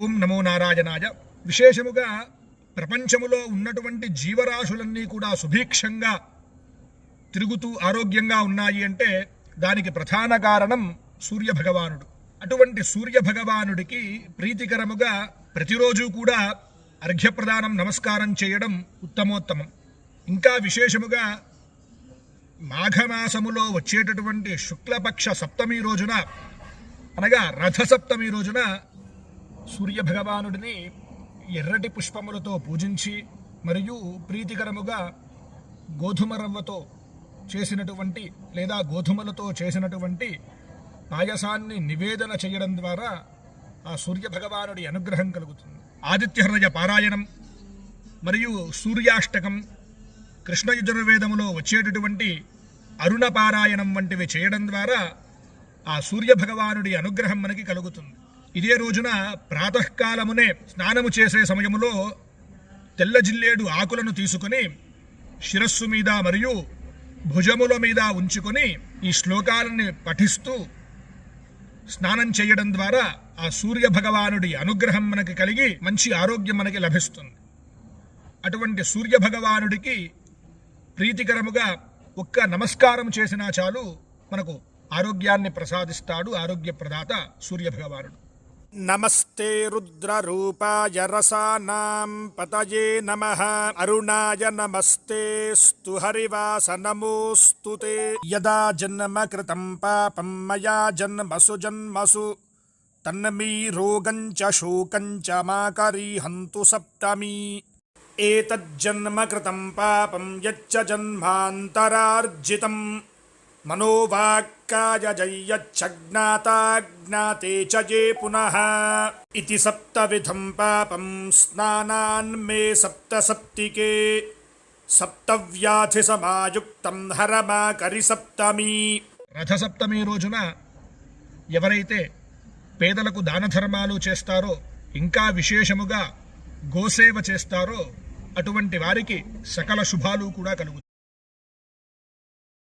ఓం నమో నారాయణాయ. విశేషముగా ప్రపంచములో ఉన్నటువంటి జీవరాశులన్నీ కూడా సుభిక్షంగా తిరుగుతూ ఆరోగ్యంగా ఉన్నాయి అంటే దానికి ప్రధాన కారణం సూర్యభగవానుడు. అటువంటి సూర్యభగవానుడికి ప్రీతికరముగా ప్రతిరోజు కూడా అర్ఘ్యప్రదానం నమస్కారం చేయడం ఉత్తమోత్తమం. ఇంకా విశేషముగా మాఘమాసములో వచ్చేటటువంటి శుక్లపక్ష సప్తమి రోజున అనగా రథసప్తమి రోజున సూర్యభగవానుడిని ఎర్రటి పుష్పములతో పూజించి మరియు ప్రీతికరముగా గోధుమ రవ్వతో చేసినటువంటి లేదా గోధుమలతో చేసినటువంటి పాయసాన్ని నివేదన చేయడం ద్వారా ఆ సూర్యభగవానుడి అనుగ్రహం కలుగుతుంది. ఆదిత్యహృదయ పారాయణం మరియు సూర్యాష్టకం, కృష్ణ యజుర్వేదములో వచ్చేటటువంటి అరుణ పారాయణం వంటివి చేయడం ద్వారా ఆ సూర్యభగవానుడి అనుగ్రహం మనకి కలుగుతుంది. ఇదే రోజున ప్రాతకాలమునే స్నానము చేసే సమయములో తెల్ల జిల్లేడు ఆకులను తీసుకుని శిరస్సు మీద మరియు భుజముల మీద ఉంచుకొని ఈ శ్లోకాలని పఠిస్తూ స్నానం చేయడం ద్వారా ఆ సూర్యభగవానుడి అనుగ్రహం మనకి కలిగి మంచి ఆరోగ్యం మనకి లభిస్తుంది. అటువంటి సూర్యభగవానుడికి ప్రీతికరముగా ఒక్క నమస్కారం చేసినా చాలు మనకు ఆరోగ్యాన్ని ప్రసాదిస్తాడు ఆరోగ్య ప్రదాత సూర్యభగవానుడు. నమస్తే రుద్రరూపాయ రసానాం పతయే నమః అరుణాయ నమస్తే స్తు హరివాస నమోస్తుతే. యదా జన్మ కృతం పాపం మయా జన్మసు జన్మసు తన్మీ రోగం చ శోకం చ మాకరీహంతు సప్తమీ. ఏతజ్జన్మ కృతం పాపం యచ్చ జన్మాంతరార్జితం మనోవాక్కాయ జయ్యచ్చజ్ఞాతాజ్ఞాతే చ జే పునః. ఇతి సప్తవిధం పాపం స్నానాన్మే సప్త సప్తికే సప్తవ్యాధి సమాయుక్తం హరమాకరి సప్తమి. రథసప్తమి రోజున ఎవరైతే పేదలకు దాన ధర్మాలు చేస్తారో ఇంకా విశేషముగా గోసేవ చేస్తారో అటువంటి వారికి సకల శుభాలు కూడా కలుగుతాయి.